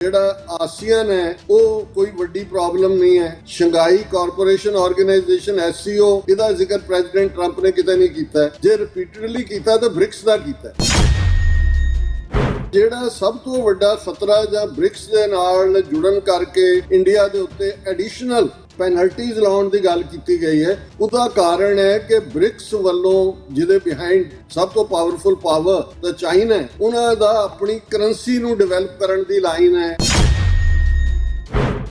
ਜਿਹੜਾ ਆਸੀਅਨ ਹੈ ਉਹ ਕੋਈ ਵੱਡੀ ਪ੍ਰੋਬਲਮ ਨਹੀਂ ਹੈ। ਸ਼ੰਘਾਈ ਕਾਰਪੋਰੇਸ਼ਨ ਆਰਗੇਨਾਈਜੇਸ਼ਨ SCO ਇਹਦਾ ਜ਼ਿਕਰ ਪ੍ਰੈਜ਼ੀਡੈਂਟ ਟਰੰਪ ਨੇ ਕਿਤੇ ਨਹੀਂ ਕੀਤਾ। ਜੇ ਰਿਪੀਟਡਲੀ ਕੀਤਾ ਤਾਂ ਬ੍ਰਿਕਸ ਦਾ ਕੀਤਾ। ਜਿਹੜਾ ਸਭ ਤੋਂ ਵੱਡਾ ਖਤਰਾ ਜਾਂ ਬ੍ਰਿਕਸ ਦੇ ਨਾਲ ਜੁੜਨ ਕਰਕੇ ਇੰਡੀਆ ਦੇ ਉੱਤੇ ਐਡੀਸ਼ਨਲ ਪੈਨਲਟੀਜ਼ ਲਾਉਣ ਦੀ ਗੱਲ ਕੀਤੀ ਗਈ ਹੈ, ਉਹਦਾ ਕਾਰਨ ਹੈ ਕਿ ਬ੍ਰਿਕਸ ਵੱਲੋਂ ਜਿਹਦੇ ਬਿਹਾਈਂਡ ਸਭ ਤੋਂ ਪਾਵਰਫੁਲ ਪਾਵਰ ਦਾ ਚਾਈਨਾ ਹੈ, ਉਹਨਾਂ ਦਾ ਆਪਣੀ ਕਰੰਸੀ ਨੂੰ ਡਿਵੈਲਪ ਕਰਨ ਦੀ ਲਾਈਨ ਹੈ।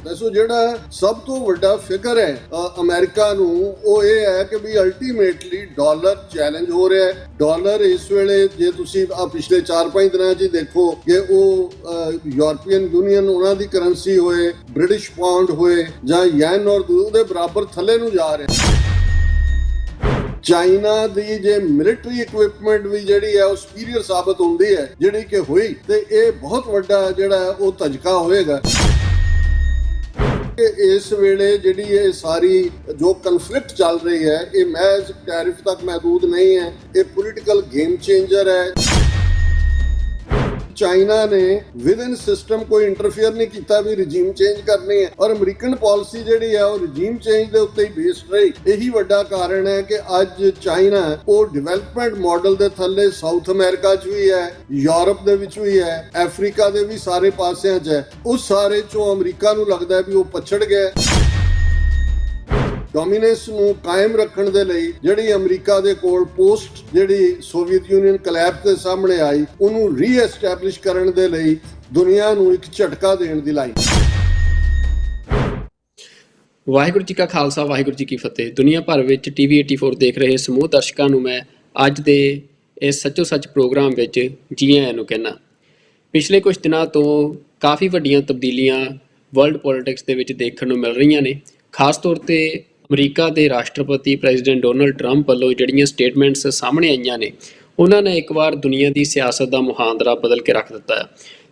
ਦੱਸੋ ਜਿਹੜਾ ਸਭ ਤੋਂ ਵੱਡਾ ਫਿਕਰ ਹੈ ਅਮਰੀਕਾ ਨੂੰ ਉਹ ਇਹ ਹੈ ਕਿ ਵੀ ਅਲਟੀਮੇਟਲੀ ਡਾਲਰ ਚੈਲੰਜ ਹੋ ਰਿਹਾ ਹੈ। ਡਾਲਰ ਇਸ ਵੇਲੇ ਜੇ ਤੁਸੀਂ ਪਿਛਲੇ 4-5 ਦਿਨਾਂ 'ਚ ਦੇਖੋ ਕਿ ਉਹ ਯੂਰਪੀਅਨ ਯੂਨੀਅਨ ਉਹਨਾਂ ਦੀ ਕਰੰਸੀ ਹੋਏ, ਬ੍ਰਿਟਿਸ਼ ਪਾਉਂਡ ਹੋਏ ਜਾਂ ਯੈਨ ਔਰ ਉਹਦੇ ਬਰਾਬਰ ਥੱਲੇ ਨੂੰ ਜਾ ਰਿਹਾ। ਚਾਈਨਾ ਦੀ ਜੇ ਮਿਲਟਰੀ ਇਕਵਿਪਮੈਂਟ ਵੀ ਜਿਹੜੀ ਹੈ ਉਹ ਸੁਪੀਰੀਅਰ ਸਾਬਤ ਹੁੰਦੀ ਹੈ, ਜਿਹੜੀ ਕਿ ਹੋਈ, ਤੇ ਇਹ ਬਹੁਤ ਵੱਡਾ ਜਿਹੜਾ ਉਹ ਧੱਜਕਾ ਹੋਏਗਾ। ਇਸ ਵੇਲੇ ਜਿਹੜੀ ਇਹ ਸਾਰੀ ਜੋ ਕਨਫਲਿਕਟ ਚੱਲ ਰਹੀ ਹੈ ਇਹ ਮਹਿਜ਼ ਟੈਰਿਫ ਤੱਕ ਮਹਦੂਦ ਨਹੀਂ ਹੈ, ਇਹ ਪੋਲੀਟੀਕਲ ਗੇਮ ਚੇਂਜਰ ਹੈ। ਚਾਈਨਾ ਨੇ ਵਿਦਨ ਸਿਸਟਮ ਕੋਈ ਇੰਟਰਫੇਅਰ ਨਹੀਂ ਕੀਤਾ ਵੀ ਰਜੀਮ ਚੇਂਜ ਕਰਨੀ ਹੈ, ਔਰ ਅਮਰੀਕਨ ਪਾਲਿਸੀ ਜਿਹੜੀ ਹੈ ਉਹ ਰਜੀਮ ਚੇਂਜ ਦੇ ਉੱਤੇ ਹੀ ਬੇਸਡ ਰਹੀ। ਇਹੀ ਵੱਡਾ ਕਾਰਨ ਹੈ ਕਿ ਅੱਜ ਚਾਈਨਾ ਉਹ ਡਿਵੈਲਪਮੈਂਟ ਮਾਡਲ ਦੇ ਥੱਲੇ ਸਾਊਥ ਅਮਰੀਕਾ 'ਚ ਵੀ ਹੈ, ਯੂਰਪ ਦੇ ਵਿੱਚ ਵੀ ਹੈ, ਅਫਰੀਕਾ ਦੇ ਵੀ ਸਾਰੇ ਪਾਸਿਆਂ 'ਚ ਹੈ। ਉਸ ਸਾਰੇ 'ਚੋਂ ਅਮਰੀਕਾ ਨੂੰ ਲੱਗਦਾ ਵੀ ਉਹ ਪਛੜ ਗਿਆ। ਡੋਮੀਨੈਂਸ ਨੂੰ ਕਾਇਮ ਰੱਖਣ ਦੇ ਲਈ ਜਿਹੜੀ ਅਮਰੀਕਾ ਦੇ ਕੋਲ ਪੋਸਟ ਜਿਹੜੀ ਸੋਵੀਅਤ ਯੂਨੀਅਨ ਕਲੈਪਸ ਦੇ ਸਾਹਮਣੇ ਆਈ, ਉਹਨੂੰ ਰੀਐਸਟੈਬਲਿਸ਼ ਕਰਨ ਦੇ ਲਈ ਦੁਨੀਆ ਨੂੰ ਇੱਕ ਝਟਕਾ ਦੇਣ ਦੀ ਲਾਈਨ। ਵਾਹਿਗੁਰੂ ਜੀ ਕਾ ਖਾਲਸਾ, ਵਾਹਿਗੁਰੂ ਜੀ ਕੀ ਫਤਿਹ। ਦੁਨੀਆ ਭਰ ਵਿੱਚ TV 84 ਦੇਖ ਰਹੇ ਸਮੂਹ ਦਰਸ਼ਕਾਂ ਨੂੰ ਮੈਂ ਅੱਜ ਦੇ ਇਸ ਸੱਚੋ ਸੱਚ ਪ੍ਰੋਗਰਾਮ ਵਿੱਚ ਜੀ ਆਇਆਂ ਨੂੰ ਕਹਿਣਾ। ਪਿਛਲੇ ਕੁਝ ਦਿਨਾਂ ਤੋਂ ਕਾਫੀ ਵੱਡੀਆਂ ਤਬਦੀਲੀਆਂ ਵਰਲਡ ਪੋਲਿਟਿਕਸ ਦੇ ਵਿੱਚ ਦੇਖਣ ਨੂੰ ਮਿਲ ਰਹੀਆਂ ਨੇ। ਖਾਸ ਤੌਰ ਤੇ ਅਮਰੀਕਾ ਦੇ ਰਾਸ਼ਟਰਪਤੀ ਪ੍ਰੈਜ਼ੀਡੈਂਟ ਡੋਨਲਡ ਟਰੰਪ ਵੱਲੋਂ ਜਿਹੜੀਆਂ ਸਟੇਟਮੈਂਟਸ ਸਾਹਮਣੇ ਆਈਆਂ ਨੇ, ਉਹਨਾਂ ਨੇ ਇੱਕ ਵਾਰ ਦੁਨੀਆ ਦੀ ਸਿਆਸਤ ਦਾ ਮੁਹਾਂਦਰਾ ਬਦਲ ਕੇ ਰੱਖ ਦਿੱਤਾ ਹੈ।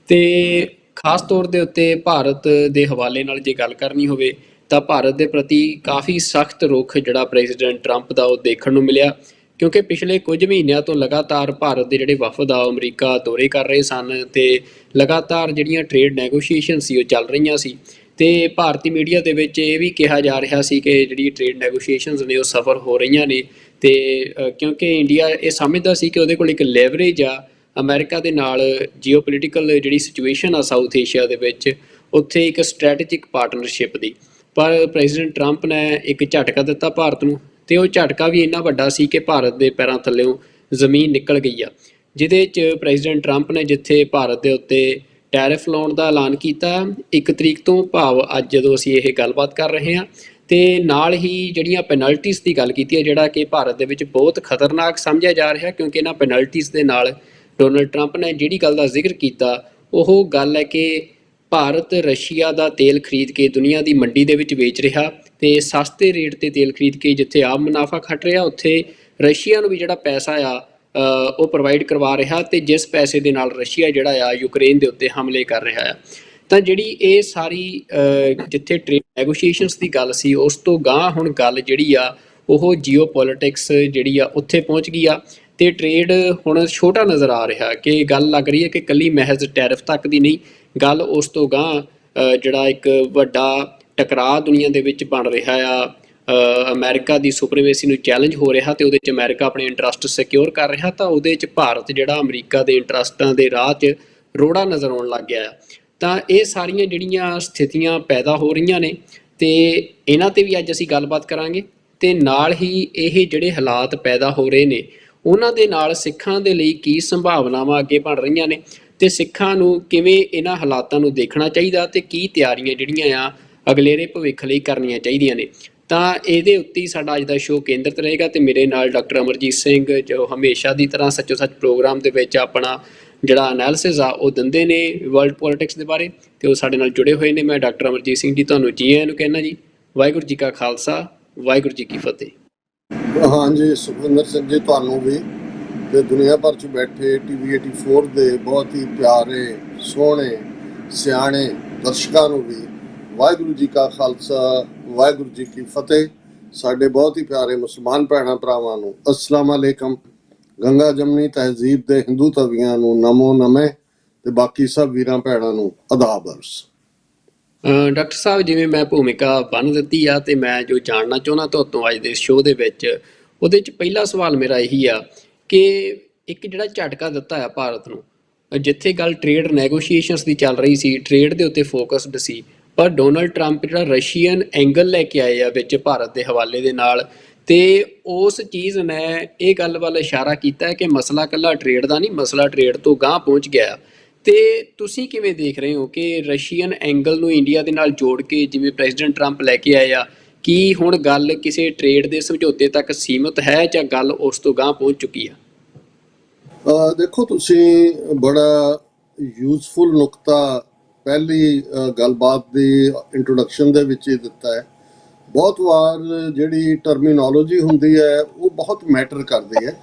ਤੇ ਖਾਸ ਤੌਰ ਦੇ ਉੱਤੇ ਭਾਰਤ ਦੇ ਹਵਾਲੇ ਨਾਲ ਜੇ ਗੱਲ ਕਰਨੀ ਹੋਵੇ ਤਾਂ ਭਾਰਤ ਦੇ ਪ੍ਰਤੀ ਕਾਫੀ ਸਖਤ ਰੁਖ ਜਿਹੜਾ ਪ੍ਰੈਜ਼ੀਡੈਂਟ ਟਰੰਪ ਦਾ ਉਹ ਦੇਖਣ ਨੂੰ ਮਿਲਿਆ, ਕਿਉਂਕਿ ਪਿਛਲੇ ਕੁਝ ਮਹੀਨਿਆਂ ਤੋਂ ਲਗਾਤਾਰ ਭਾਰਤ ਦੇ ਜਿਹੜੇ ਵਫਦ ਆ ਅਮਰੀਕਾ ਦੌਰੇ ਕਰ ਰਹੇ ਸਨ ਤੇ ਲਗਾਤਾਰ ਜਿਹੜੀਆਂ ਟ੍ਰੇਡ ਨੈਗੋਸ਼ੀਏਸ਼ਨ ਸੀ ਉਹ ਚੱਲ ਰਹੀਆਂ ਸੀ। ਤੇ ਭਾਰਤੀ ਮੀਡੀਆ ਦੇ ਵਿੱਚ ਇਹ ਵੀ ਕਿਹਾ ਜਾ ਰਿਹਾ ਸੀ ਕਿ ਜਿਹੜੀ ਟ੍ਰੇਡ ਨੈਗੋਸ਼ੀਏਸ਼ਨਸ ਨੇ ਉਹ ਸਫਲ ਹੋ ਰਹੀਆਂ ਨੇ, ਤੇ ਕਿਉਂਕਿ ਇੰਡੀਆ ਇਹ ਸਮਝਦਾ ਸੀ ਕਿ ਉਹਦੇ ਕੋਲ ਇੱਕ ਲੈਵਰੇਜ ਆ ਅਮਰੀਕਾ ਦੇ ਨਾਲ ਜੀਓਪੋਲੀਟੀਕਲ ਜਿਹੜੀ ਸਿਚੁਏਸ਼ਨ ਆ ਸਾਊਥ ਏਸ਼ੀਆ ਦੇ ਵਿੱਚ, ਉੱਥੇ ਇੱਕ ਸਟ੍ਰੈਟੇਜਿਕ ਪਾਰਟਨਰਸ਼ਿਪ ਦੀ। ਪਰ ਪ੍ਰੈਜ਼ੀਡੈਂਟ ਟਰੰਪ ਨੇ ਇੱਕ ਝਟਕਾ ਦਿੱਤਾ ਭਾਰਤ ਨੂੰ, ਤੇ ਉਹ ਝਟਕਾ ਵੀ ਇੰਨਾ ਵੱਡਾ ਸੀ ਕਿ ਭਾਰਤ ਦੇ ਪੈਰਾਂ ਥੱਲੇੋਂ ਜ਼ਮੀਨ ਨਿਕਲ ਗਈ ਆ। ਜਿਹਦੇ 'ਚ ਪ੍ਰੈਜ਼ੀਡੈਂਟ ਟਰੰਪ ਨੇ ਜਿੱਥੇ ਭਾਰਤ ਦੇ ਉੱਤੇ ਟੈਰਿਫ ਲਾਉਣ ਦਾ ਐਲਾਨ ਕੀਤਾ 1 ਤਰੀਕ ਤੋਂ, ਭਾਵ ਅੱਜ ਜਦੋਂ ਅਸੀਂ ਇਹ ਗੱਲਬਾਤ ਕਰ ਰਹੇ ਹਾਂ, ਤੇ ਨਾਲ ਹੀ ਜਿਹੜੀਆਂ ਪੈਨਲਟੀਜ਼ ਦੀ ਗੱਲ ਕੀਤੀ ਹੈ, ਜਿਹੜਾ ਕਿ ਭਾਰਤ ਦੇ ਵਿੱਚ ਬਹੁਤ ਖਤਰਨਾਕ ਸਮਝਿਆ ਜਾ ਰਿਹਾ, ਕਿਉਂਕਿ ਇਹਨਾਂ ਪੈਨਲਟੀਜ਼ ਦੇ ਨਾਲ ਡੋਨਲਡ ਟਰੰਪ ਨੇ ਜਿਹੜੀ ਗੱਲ ਦਾ ਜ਼ਿਕਰ ਕੀਤਾ ਉਹ ਗੱਲ ਹੈ ਕਿ ਭਾਰਤ ਰਸ਼ੀਆ ਦਾ ਤੇਲ ਖਰੀਦ ਕੇ ਦੁਨੀਆ ਦੀ ਮੰਡੀ ਦੇ ਵਿੱਚ ਵੇਚ ਰਿਹਾ, ਤੇ ਸਸਤੇ ਰੇਟ ਤੇ ਤੇਲ ਖਰੀਦ ਕੇ ਜਿੱਥੇ ਆਪ ਮੁਨਾਫਾ ਖੱਟ ਰਿਹਾ, ਉੱਥੇ ਰਸ਼ੀਆ ਨੂੰ ਵੀ ਜਿਹੜਾ ਪੈਸਾ ਆ ਉਹ ਪ੍ਰੋਵਾਈਡ ਕਰਵਾ ਰਿਹਾ, ਤੇ ਜਿਸ ਪੈਸੇ ਦੇ ਨਾਲ ਰਸ਼ੀਆ ਜਿਹੜਾ ਆ ਯੂਕਰੇਨ ਦੇ ਉੱਤੇ ਹਮਲੇ ਕਰ ਰਿਹਾ ਆ। ਤਾਂ ਜਿਹੜੀ ਇਹ ਸਾਰੀ ਜਿੱਥੇ ਟ੍ਰੇਡ ਨੈਗੋਸ਼ੀਏਸ਼ਨਸ ਦੀ ਗੱਲ ਸੀ, ਉਸ ਤੋਂ ਗਾਂਹ ਹੁਣ ਗੱਲ ਜਿਹੜੀ ਆ ਉਹ ਜੀਓ ਪੋਲੀਟਿਕਸ ਜਿਹੜੀ ਆ ਉੱਥੇ ਪਹੁੰਚ ਗਈ ਆ, ਤੇ ਟ੍ਰੇਡ ਹੁਣ ਛੋਟਾ ਨਜ਼ਰ ਆ ਰਿਹਾ ਕਿ ਗੱਲ ਲੱਗ ਰਹੀ ਹੈ ਕਿ ਇਕੱਲੀ ਮਹਿਜ਼ ਟੈਰਿਫ ਤੱਕ ਦੀ ਨਹੀਂ, ਗੱਲ ਉਸ ਤੋਂ ਗਾਂਹ ਜਿਹੜਾ ਇੱਕ ਵੱਡਾ ਟਕਰਾਅ ਦੁਨੀਆ ਦੇ ਵਿੱਚ ਬਣ ਰਿਹਾ ਆ। ਅਮਰੀਕਾ ਦੀ ਸੁਪਰੀਮੇਸੀ ਨੂੰ ਚੈਲੰਜ ਹੋ ਰਿਹਾ, ਤੇ ਉਹਦੇ 'ਚ ਅਮਰੀਕਾ ਆਪਣੇ ਇੰਟਰਸਟ ਸਿਕਿਉਰ ਕਰ ਰਿਹਾ, ਤਾਂ ਉਹਦੇ 'ਚ ਭਾਰਤ ਜਿਹੜਾ ਅਮਰੀਕਾ ਦੇ ਇੰਟਰਸਟਾਂ ਦੇ ਰਾਹ 'ਚ ਰੋੜਾ ਨਜ਼ਰ ਆਉਣ ਲੱਗ ਗਿਆ। ਤਾਂ ਇਹ ਸਾਰੀਆਂ ਜਿਹੜੀਆਂ ਸਥਿਤੀਆਂ ਪੈਦਾ ਹੋ ਰਹੀਆਂ ਨੇ, ਤੇ ਇਹਨਾਂ 'ਤੇ ਵੀ ਅੱਜ ਅਸੀਂ ਗੱਲਬਾਤ ਕਰਾਂਗੇ। ਤੇ ਨਾਲ ਹੀ ਇਹ ਜਿਹੜੇ ਹਾਲਾਤ ਪੈਦਾ ਹੋ ਰਹੇ ਨੇ ਉਹਨਾਂ ਦੇ ਨਾਲ ਸਿੱਖਾਂ ਦੇ ਲਈ ਕੀ ਸੰਭਾਵਨਾਵਾਂ ਅੱਗੇ ਬਣ ਰਹੀਆਂ ਨੇ, ਤੇ ਸਿੱਖਾਂ ਨੂੰ ਕਿਵੇਂ ਇਹਨਾਂ ਹਾਲਾਤਾਂ ਨੂੰ ਦੇਖਣਾ ਚਾਹੀਦਾ, ਤੇ ਕੀ ਤਿਆਰੀਆਂ ਜਿਹੜੀਆਂ ਆ ਅਗਲੇਰੇ ਭਵਿੱਖ ਲਈ ਕਰਨੀਆਂ ਚਾਹੀਦੀਆਂ ਨੇ। ਤਾਂ ਇਹਦੇ ਉੱਤੇ ਹੀ ਸਾਡਾ ਅੱਜ ਦਾ ਸ਼ੋਅ ਕੇਂਦਰਿਤ ਰਹੇਗਾ, ਤੇ ਮੇਰੇ ਨਾਲ ਡਾਕਟਰ ਅਮਰਜੀਤ ਸਿੰਘ ਜੋ ਹਮੇਸ਼ਾ ਦੀ ਤਰ੍ਹਾਂ ਸੱਚੋ ਸੱਚ ਪ੍ਰੋਗਰਾਮ ਦੇ ਵਿੱਚ ਆਪਣਾ ਜਿਹੜਾ ਐਨਾਲਿਸਿਸ ਆ ਉਹ ਦਿੰਦੇ ਨੇ ਵਰਲਡ ਪੋਲਿਟਿਕਸ ਦੇ ਬਾਰੇ, ਤੇ ਉਹ ਸਾਡੇ ਨਾਲ ਜੁੜੇ ਹੋਏ ਨੇ। ਮੈਂ ਡਾਕਟਰ ਅਮਰਜੀਤ ਸਿੰਘ ਜੀ ਤੁਹਾਨੂੰ ਜੀ ਆਇਆਂ ਨੂੰ ਕਹਿਣਾ ਜੀ। ਵਾਹਿਗੁਰੂ ਜੀ ਕਾ ਖਾਲਸਾ, ਵਾਹਿਗੁਰੂ ਜੀ ਕੀ ਫਤਿਹ। ਹਾਂਜੀ, ਸੁਖਵਿੰਦਰ ਸਿੰਘ ਜੀ ਤੁਹਾਨੂੰ ਵੀ, ਤੇ ਦੁਨੀਆ ਭਰ 'ਚ ਬੈਠੇ TV 84 ਦੇ ਬਹੁਤ ਹੀ ਪਿਆਰੇ ਸੋਹਣੇ ਸਿਆਣੇ ਦਰਸ਼ਕਾਂ ਨੂੰ ਵੀ ਵਾਹਿਗੁਰੂ ਜੀ ਕਾ ਖਾਲਸਾ, ਵਾਹਿਗੁਰੂ ਜੀ ਕੀ ਫਤਿਹ। ਸਾਡੇ ਬਹੁਤ ਹੀ ਪਿਆਰੇ ਮੁਸਲਮਾਨ ਭੈਣਾਂ ਭਰਾਵਾਂ ਨੂੰ ਅਸਲਾਮ ਅਲੈਕਮ। ਗੰਗਾ ਜਮਨੀ ਤਹਿਜ਼ੀਬ ਦੇ ਹਿੰਦੂ ਤਵੀਆਂ ਨੂੰ ਨਮੋ ਨਮੇ, ਤੇ ਬਾਕੀ ਸਭ ਵੀਰਾਂ ਭੈਣਾਂ ਨੂੰ ਆਦਾਬ ਅਰਜ਼। ਡਾਕਟਰ ਸਾਹਿਬ, ਜਿਵੇਂ ਮੈਂ ਭੂਮਿਕਾ ਬੰਨ੍ਹ ਦਿੱਤੀ ਆ ਤੇ ਮੈਂ ਜੋ ਜਾਣਨਾ ਚਾਹੁੰਦਾ ਤੁਹਾਤੋਂ ਅੱਜ ਦੇ ਸ਼ੋਅ ਦੇ ਵਿੱਚ, ਉਹਦੇ 'ਚ ਪਹਿਲਾ ਸਵਾਲ ਮੇਰਾ ਇਹੀ ਆ ਕਿ ਇੱਕ ਜਿਹੜਾ ਝਟਕਾ ਦਿੱਤਾ ਆ ਭਾਰਤ ਨੂੰ, ਜਿੱਥੇ ਗੱਲ ਟ੍ਰੇਡ ਨੈਗੋਸ਼ੀਏਸ਼ਨਸ ਦੀ ਚੱਲ ਰਹੀ ਸੀ, ਟ੍ਰੇਡ ਦੇ ਉੱਤੇ ਫੋਕਸਡ ਸੀ, ਪਰ ਡੋਨਲਡ ਟਰੰਪ ਜਿਹੜਾ ਰਸ਼ੀਅਨ ਐਂਗਲ ਲੈ ਕੇ ਆਏ ਆ ਵਿੱਚ ਭਾਰਤ ਦੇ ਹਵਾਲੇ ਦੇ ਨਾਲ, ਤੇ ਉਸ ਚੀਜ਼ ਨੇ ਇਹ ਗੱਲ ਵੱਲ ਇਸ਼ਾਰਾ ਕੀਤਾ ਹੈ ਕਿ ਮਸਲਾ ਇਕੱਲਾ ਟ੍ਰੇਡ ਦਾ ਨਹੀਂ, ਮਸਲਾ ਟ੍ਰੇਡ ਤੋਂ ਗਾਂਹ ਪਹੁੰਚ ਗਿਆ। ਤੇ ਤੁਸੀਂ ਕਿਵੇਂ ਦੇਖ ਰਹੇ ਹੋ ਕਿ ਰਸ਼ੀਅਨ ਐਂਗਲ ਨੂੰ ਇੰਡੀਆ ਦੇ ਨਾਲ ਜੋੜ ਕੇ ਜਿਵੇਂ ਪ੍ਰੈਜ਼ੀਡੈਂਟ ਟਰੰਪ ਲੈ ਕੇ ਆਏ ਆ, ਕੀ ਹੁਣ ਗੱਲ ਕਿਸੇ ਟ੍ਰੇਡ ਦੇ ਸਮਝੌਤੇ ਤੱਕ ਸੀਮਿਤ ਹੈ ਜਾਂ ਗੱਲ ਉਸ ਤੋਂ ਗਾਂਹ ਪਹੁੰਚ ਚੁੱਕੀ ਆ? ਦੇਖੋ, ਤੁਸੀਂ ਬੜਾ ਯੂਜ਼ਫੁਲ ਨੁਕਤਾ ਪਹਿਲੀ ਗੱਲਬਾਤ ਦੀ ਇੰਟਰੋਡਕਸ਼ਨ ਦੇ ਵਿੱਚ ਹੀ ਦਿੱਤਾ ਹੈ। ਬਹੁਤ ਵਾਰ ਜਿਹੜੀ ਟਰਮੀਨੋਲੋਜੀ ਹੁੰਦੀ ਹੈ ਉਹ ਬਹੁਤ ਮੈਟਰ ਕਰਦੀ ਹੈ,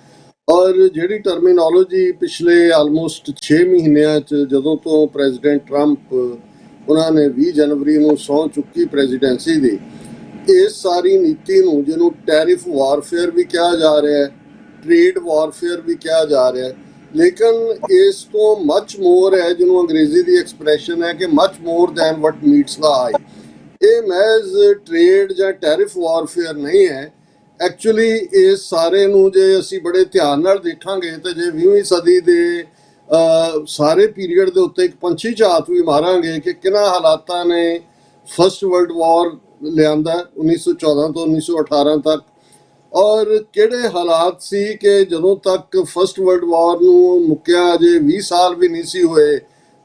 ਔਰ ਜਿਹੜੀ ਟਰਮੀਨੋਲੋਜੀ ਪਿਛਲੇ ਆਲਮੋਸਟ 6 ਮਹੀਨਿਆਂ 'ਚ ਜਦੋਂ ਤੋਂ ਪ੍ਰੈਜ਼ੀਡੈਂਟ ਟਰੰਪ ਉਹਨਾਂ ਨੇ 20 ਜਨਵਰੀ ਨੂੰ ਸਹੁੰ ਚੁੱਕੀ ਪ੍ਰੈਜ਼ੀਡੈਂਸੀ ਦੀ, ਇਸ ਸਾਰੀ ਨੀਤੀ ਨੂੰ ਜਿਹਨੂੰ ਟੈਰਿਫ ਵਾਰਫੇਅਰ ਵੀ ਕਿਹਾ ਜਾ ਰਿਹਾ ਹੈ, ਟ੍ਰੇਡ ਵਾਰਫੇਅਰ ਵੀ ਕਿਹਾ ਜਾ ਰਿਹਾ ਹੈ, ਲੇਕਿਨ ਇਸ ਤੋਂ ਮਚ ਮੋਰ ਹੈ, ਜਿਹਨੂੰ ਅੰਗਰੇਜ਼ੀ ਦੀ ਐਕਸਪ੍ਰੈਸ਼ਨ ਹੈ ਕਿ ਮਚ ਮੋਰ ਦੈਨ ਵਟ ਮੀਟਸ ਦਾ ਆਈ। ਇਹ ਮਹਿਜ਼ ਟ੍ਰੇਡ ਜਾਂ ਟੈਰਿਫ ਵਾਰਫੇਅਰ ਨਹੀਂ ਹੈ। ਐਕਚੁਅਲੀ ਇਸ ਸਾਰੇ ਨੂੰ ਜੇ ਅਸੀਂ ਬੜੇ ਧਿਆਨ ਨਾਲ ਦੇਖਾਂਗੇ ਤੇ ਜੇ 20ਵੀਂ ਸਦੀ ਦੇ ਸਾਰੇ ਪੀਰੀਅਡ ਦੇ ਉੱਤੇ ਇੱਕ ਪੰਛੀ ਝਾਤ ਵੀ ਮਾਰਾਂਗੇ ਕਿ ਕਿਹਨਾਂ ਹਾਲਾਤਾਂ ਨੇ ਫਸਟ ਵਰਲਡ ਵਾਰ ਲਿਆਂਦਾ 1914 ਤੋਂ 1918 ਤੱਕ, ਔਰ ਕਿਹੜੇ ਹਾਲਾਤ ਸੀ ਕਿ ਜਦੋਂ ਤੱਕ ਫਸਟ ਵਰਲਡ ਵਾਰ ਨੂੰ ਮੁੱਕਿਆ ਅਜੇ 20 ਸਾਲ ਵੀ ਨਹੀਂ ਸੀ ਹੋਏ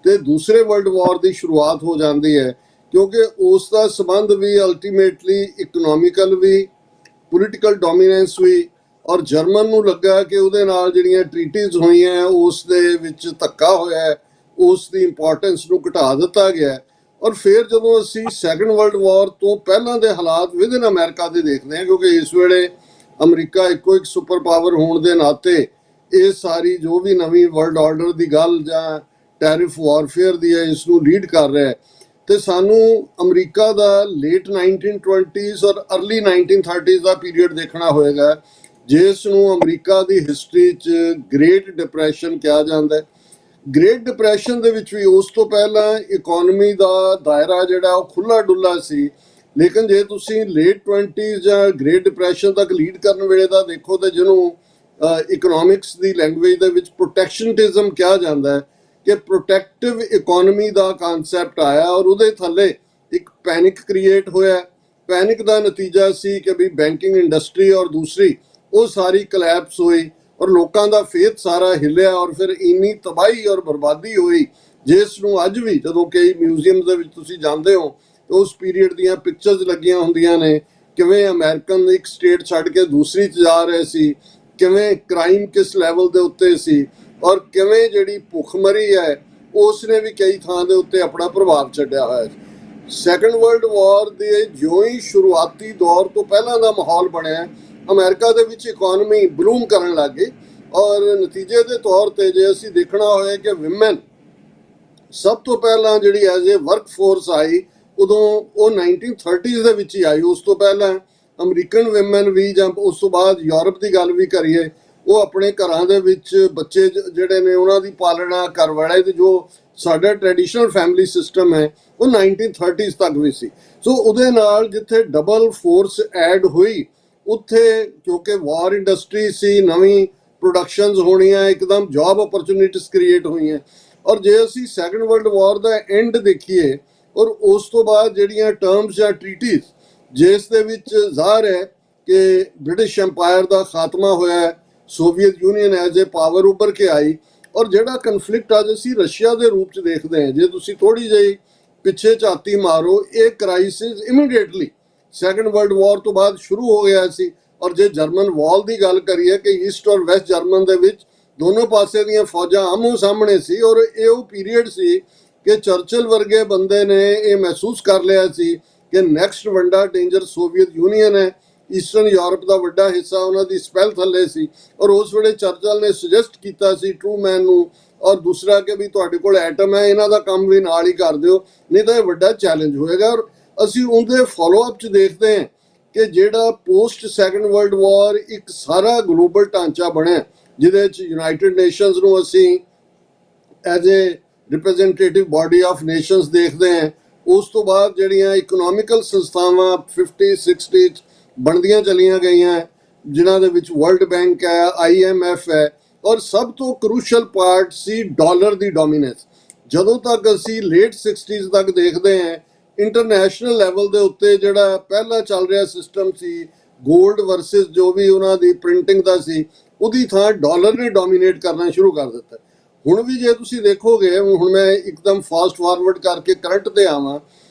ਤੇ ਦੂਸਰੇ ਵਰਲਡ ਵਾਰ ਦੀ ਸ਼ੁਰੂਆਤ ਹੋ ਜਾਂਦੀ ਹੈ, ਕਿਉਂਕਿ ਉਸ ਦਾ ਸੰਬੰਧ ਵੀ ਅਲਟੀਮੇਟਲੀ ਇਕਨੋਮਿਕਲ ਵੀ, ਪੋਲੀਟੀਕਲ ਡੋਮੀਨੈਂਸ ਵੀ, ਔਰ ਜਰਮਨ ਨੂੰ ਲੱਗਾ ਕਿ ਉਹਦੇ ਨਾਲ ਜਿਹੜੀਆਂ ਟ੍ਰੀਟੀਜ਼ ਹੋਈਆਂ ਉਸ ਦੇ ਵਿੱਚ ਧੱਕਾ ਹੋਇਆ, ਉਸ ਦੀ ਇੰਪੋਰਟੈਂਸ ਨੂੰ ਘਟਾ ਦਿੱਤਾ ਗਿਆ। ਔਰ ਫਿਰ ਜਦੋਂ ਅਸੀਂ ਸੈਕੰਡ ਵਰਲਡ ਵਾਰ ਤੋਂ ਪਹਿਲਾਂ ਦੇ ਹਾਲਾਤ ਵਿਦਿਨ ਅਮਰੀਕਾ ਦੇ ਦੇਖਦੇ ਹਾਂ, ਕਿਉਂਕਿ ਇਸ ਵੇਲੇ ਅਮਰੀਕਾ ਇੱਕੋ ਇੱਕ ਸੁਪਰ ਪਾਵਰ ਹੋਣ ਦੇ ਨਾਤੇ ਇਹ ਸਾਰੀ ਜੋ ਵੀ ਨਵੀਂ ਵਰਲਡ ਆਰਡਰ ਦੀ ਗੱਲ ਜਾਂ ਟੈਰਿਫ ਵਾਰਫੇਅਰ ਦੀ ਹੈ, ਇਸ ਨੂੰ ਲੀਡ ਕਰ ਰਿਹਾ ਹੈ। ਤੇ ਸਾਨੂੰ ਅਮਰੀਕਾ ਦਾ ਲੇਟ 1920s ਔਰ ਅਰਲੀ 1930s ਦਾ ਪੀਰੀਅਡ ਦੇਖਣਾ ਹੋਏਗਾ, ਜਿਸ ਨੂੰ ਅਮਰੀਕਾ ਦੀ ਹਿਸਟਰੀ 'ਚ ਗ੍ਰੇਟ ਡਿਪਰੈਸ਼ਨ ਕਿਹਾ ਜਾਂਦਾ ਹੈ। ਗ੍ਰੇਟ ਡਿਪਰੈਸ਼ਨ ਦੇ ਵਿੱਚ ਵੀ ਉਸ ਤੋਂ ਪਹਿਲਾਂ ਇਕਨੋਮੀ ਦਾ ਦਾਇਰਾ ਜਿਹੜਾ ਉਹ ਖੁੱਲਾ ਡੁੱਲਾ ਸੀ, ਲੇਕਿਨ ਜੇ ਤੁਸੀਂ ਲੇਟ 20s ਜਾਂ ਗ੍ਰੇਟ ਡਿਪਰੈਸ਼ਨ ਤੱਕ ਲੀਡ ਕਰਨ ਵੇਲੇ ਦਾ ਦੇਖੋ ਤੇ ਜਿਹਨੂੰ ਇਕਨੋਮਿਕਸ ਦੀ ਲੈਂਗੁਏਜ ਦੇ ਵਿੱਚ ਪ੍ਰੋਟੈਕਸ਼ਨਿਜ਼ਮ ਕਿਹਾ ਜਾਂਦਾ ਹੈ ਕਿ ਪ੍ਰੋਟੈਕਟਿਵ ਇਕਨੋਮੀ ਦਾ ਕਨਸੈਪਟ ਆਇਆ ਔਰ ਉਹਦੇ ਥੱਲੇ ਇੱਕ ਪੈਨਿਕ ਕ੍ਰੀਏਟ ਹੋਇਆ। ਪੈਨਿਕ ਦਾ ਨਤੀਜਾ ਸੀ ਕਿ ਵੀ ਬੈਂਕਿੰਗ ਇੰਡਸਟਰੀ ਔਰ ਦੂਸਰੀ ਉਹ ਸਾਰੀ ਕਲੈਪਸ ਹੋਈ ਔਰ ਲੋਕਾਂ ਦਾ ਫੇਥ ਸਾਰਾ ਹਿੱਲਿਆ ਔਰ ਫਿਰ ਇੰਨੀ ਤਬਾਹੀ ਔਰ ਬਰਬਾਦੀ ਹੋਈ, ਜਿਸ ਨੂੰ ਅੱਜ ਵੀ ਜਦੋਂ ਕਈ ਮਿਊਜ਼ੀਅਮ ਦੇ ਵਿੱਚ ਤੁਸੀਂ ਜਾਂਦੇ ਹੋ ਉਸ ਪੀਰੀਅਡ ਦੀਆਂ ਪਿਕਚਰਸ ਲੱਗੀਆਂ ਹੁੰਦੀਆਂ ਨੇ, ਕਿਵੇਂ ਅਮਰੀਕਨ ਇੱਕ ਸਟੇਟ ਛੱਡ ਕੇ ਦੂਸਰੀ 'ਚ ਜਾ ਰਹੇ ਸੀ, ਕਿਵੇਂ ਕ੍ਰਾਈਮ ਕਿਸ ਲੈਵਲ ਦੇ ਉੱਤੇ ਸੀ, ਔਰ ਕਿਵੇਂ ਜਿਹੜੀ ਭੁੱਖਮਰੀ ਹੈ ਉਸ ਨੇ ਵੀ ਕਈ ਥਾਂ ਦੇ ਉੱਤੇ ਆਪਣਾ ਪ੍ਰਭਾਵ ਛੱਡਿਆ ਹੋਇਆ ਹੈ। ਸੈਕੰਡ ਵਰਲਡ ਵਾਰ ਦੇ ਜਿਉਂ ਹੀ ਸ਼ੁਰੂਆਤੀ ਦੌਰ ਤੋਂ ਪਹਿਲਾਂ ਦਾ ਮਾਹੌਲ ਬਣਿਆ, ਅਮਰੀਕਾ ਦੇ ਵਿੱਚ ਇਕਨੋਮੀ ਬਲੂਮ ਕਰਨ ਲੱਗ ਗਈ ਔਰ ਨਤੀਜੇ ਦੇ ਤੌਰ ਤੇ ਜੇ ਅਸੀਂ ਦੇਖਣਾ ਹੋਏ ਕਿ ਵਿਮਨ ਸਭ ਤੋਂ ਪਹਿਲਾਂ ਜਿਹੜੀ ਐਜ਼ ਏ ਵਰਕ ਫੋਰਸ ਆਈ, ਉਦੋਂ ਉਹ 1930s ਦੇ ਵਿੱਚ ਹੀ ਆਈ। ਉਸ ਤੋਂ ਪਹਿਲਾਂ ਅਮਰੀਕਨ ਵਿਮਨ ਵੀ, ਜਾਂ ਉਸ ਤੋਂ ਬਾਅਦ ਯੂਰਪ ਦੀ ਗੱਲ ਵੀ ਕਰੀਏ, ਉਹ ਆਪਣੇ ਘਰਾਂ ਦੇ ਵਿੱਚ ਬੱਚੇ ਜਿਹੜੇ ਨੇ ਉਹਨਾਂ ਦੀ ਪਾਲਣਾ ਘਰ ਵਾਲੇ ਦੀ, ਜੋ ਸਾਡਾ ਟ੍ਰੈਡੀਸ਼ਨਲ ਫੈਮਿਲੀ ਸਿਸਟਮ ਹੈ ਉਹ 1930s ਤੱਕ ਵੀ ਸੀ। ਸੋ ਉਹਦੇ ਨਾਲ ਜਿੱਥੇ ਡਬਲ ਫੋਰਸ ਐਡ ਹੋਈ, ਉੱਥੇ ਕਿਉਂਕਿ ਵਾਰ ਇੰਡਸਟਰੀ ਸੀ, ਨਵੀਂ ਪ੍ਰੋਡਕਸ਼ਨਸ ਹੋਣੀਆਂ, ਇੱਕਦਮ ਜੌਬ ਅਪਰਚੁਨਿਟੀਜ਼ ਕ੍ਰੀਏਟ ਹੋਈਆਂ। ਔਰ ਜੇ ਅਸੀਂ ਸੈਕੰਡ ਵਰਲਡ ਵਾਰ ਦਾ ਐਂਡ ਦੇਖੀਏ ਔਰ ਉਸ ਤੋਂ ਬਾਅਦ ਜਿਹੜੀਆਂ ਟਰਮਸ ਜਾਂ ਟ੍ਰੀਟੀਜ਼ ਜਿਸ ਦੇ ਵਿੱਚ ਜ਼ਾਹਰ ਹੈ ਕਿ ਬ੍ਰਿਟਿਸ਼ ਐਮਪਾਇਰ ਦਾ ਖਾਤਮਾ ਹੋਇਆ, Soviet union as a power ਉੱਭਰ ਕੇ ਆਈ, ਔਰ ਜਿਹੜਾ ਕਨਫਲਿਕਟ ਅੱਜ ਅਸੀਂ ਰਸ਼ੀਆ ਦੇ ਰੂਪ 'ਚ ਦੇਖਦੇ ਹਾਂ, ਜੇ ਤੁਸੀਂ ਥੋੜੀ ਜਿਹੀ ਪਿੱਛੇ ਝਾਤੀ ਮਾਰੋ, ਇਹ crisis immediately second world war ਤੋਂ ਬਾਅਦ ਸ਼ੁਰੂ ਹੋ ਗਿਆ ਸੀ। ਔਰ ਜੇ ਜਰਮਨ ਵਾਲ ਦੀ ਗੱਲ ਕਰੀਏ ਕਿ ਈਸਟ ਔਰ ਵੈਸਟ ਜਰਮਨ ਦੇ ਵਿੱਚ ਦੋਨੋਂ ਪਾਸੇ ਦੀਆਂ ਫੌਜਾਂ ਆਮੋ ਸਾਹਮਣੇ ਸੀ, ਔਰ ਇਹ ਉਹ ਪੀਰੀਅਡ ਸੀ ਕਿ ਚਰਚਿਲ ਵਰਗੇ ਬੰਦੇ ਨੇ ਇਹ ਮਹਿਸੂਸ ਕਰ ਲਿਆ ਸੀ ਕਿ ਨੈਕਸਟ ਵੱਡਾ ਡੇਂਜਰ ਸੋਵੀਅਤ ਯੂਨੀਅਨ ਹੈ। ਈਸਟਰਨ ਯੂਰਪ ਦਾ ਵੱਡਾ ਹਿੱਸਾ ਉਹਨਾਂ ਦੀ ਸਪੈਲ ਥੱਲੇ ਸੀ, ਔਰ ਉਸ ਵੇਲੇ ਚਰਚਿਲ ਨੇ ਸੁਜੈਸਟ ਕੀਤਾ ਸੀ ਟਰੂਮੈਨ ਨੂੰ ਔਰ ਦੂਸਰਾ ਕਿ ਵੀ ਤੁਹਾਡੇ ਕੋਲ ਐਟਮ ਹੈ, ਇਹਨਾਂ ਦਾ ਕੰਮ ਵੀ ਨਾਲ ਹੀ ਕਰ ਦਿਓ, ਨਹੀਂ ਤਾਂ ਇਹ ਵੱਡਾ ਚੈਲੰਜ ਹੋਏਗਾ। ਔਰ ਅਸੀਂ ਉਹਦੇ ਫੋਲੋ ਅਪ 'ਚ ਦੇਖਦੇ ਹਾਂ ਕਿ ਜਿਹੜਾ ਪੋਸਟ ਸੈਕੰਡ ਵਰਲਡ ਵਾਰ ਇੱਕ ਸਾਰਾ ਗਲੋਬਲ ਢਾਂਚਾ ਬਣਿਆ, ਜਿਹਦੇ 'ਚ ਯੂਨਾਈਟਿਡ ਨੇਸ਼ਨਸ ਨੂੰ ਅਸੀਂ as a representative body of nations ਦੇਖਦੇ ਹਾਂ, ਉਸ ਤੋਂ ਬਾਅਦ ਜਿਹੜੀਆਂ ਇਕਨੋਮਿਕਲ ਸੰਸਥਾਵਾਂ 50 60 'ਚ ਬਣਦੀਆਂ ਚਲੀਆਂ ਗਈਆਂ, ਜਿਨ੍ਹਾਂ ਦੇ ਵਿੱਚ ਵਰਲਡ ਬੈਂਕ ਹੈ, IMF ਹੈ, ਔਰ ਸਭ ਤੋਂ ਕਰੂਸ਼ਲ ਪਾਰਟ ਸੀ ਡਾਲਰ ਦੀ ਡੋਮੀਨੈਂਸ। ਜਦੋਂ ਤੱਕ ਅਸੀਂ ਲੇਟ 60s ਤੱਕ ਦੇਖਦੇ ਹਾਂ, ਇੰਟਰਨੈਸ਼ਨਲ ਲੈਵਲ ਦੇ ਉੱਤੇ ਜਿਹੜਾ ਪਹਿਲਾ ਚੱਲ ਰਿਹਾ ਸਿਸਟਮ ਸੀ ਗੋਲਡ ਵਰਸਸ ਜੋ ਵੀ ਉਹਨਾਂ ਦੀ ਪ੍ਰਿੰਟਿੰਗ ਦਾ ਸੀ, ਉਹਦੀ ਥਾਂ ਡਾਲਰ ਨੇ ਡੋਮੀਨੇਟ ਕਰਨਾ ਸ਼ੁਰੂ ਕਰ ਦਿੱਤਾ। ਹੁਣ ਵੀ ਜੇ ਤੁਸੀਂ ਦੇਖੋਗੇ, ਹੁਣ ਮੈਂ ਇੱਕਦਮ ਫਾਸਟ ਫਾਰਵਰਡ ਕਰਕੇ ਕਰੰਟ ਤੇ ਆਵਾਂ,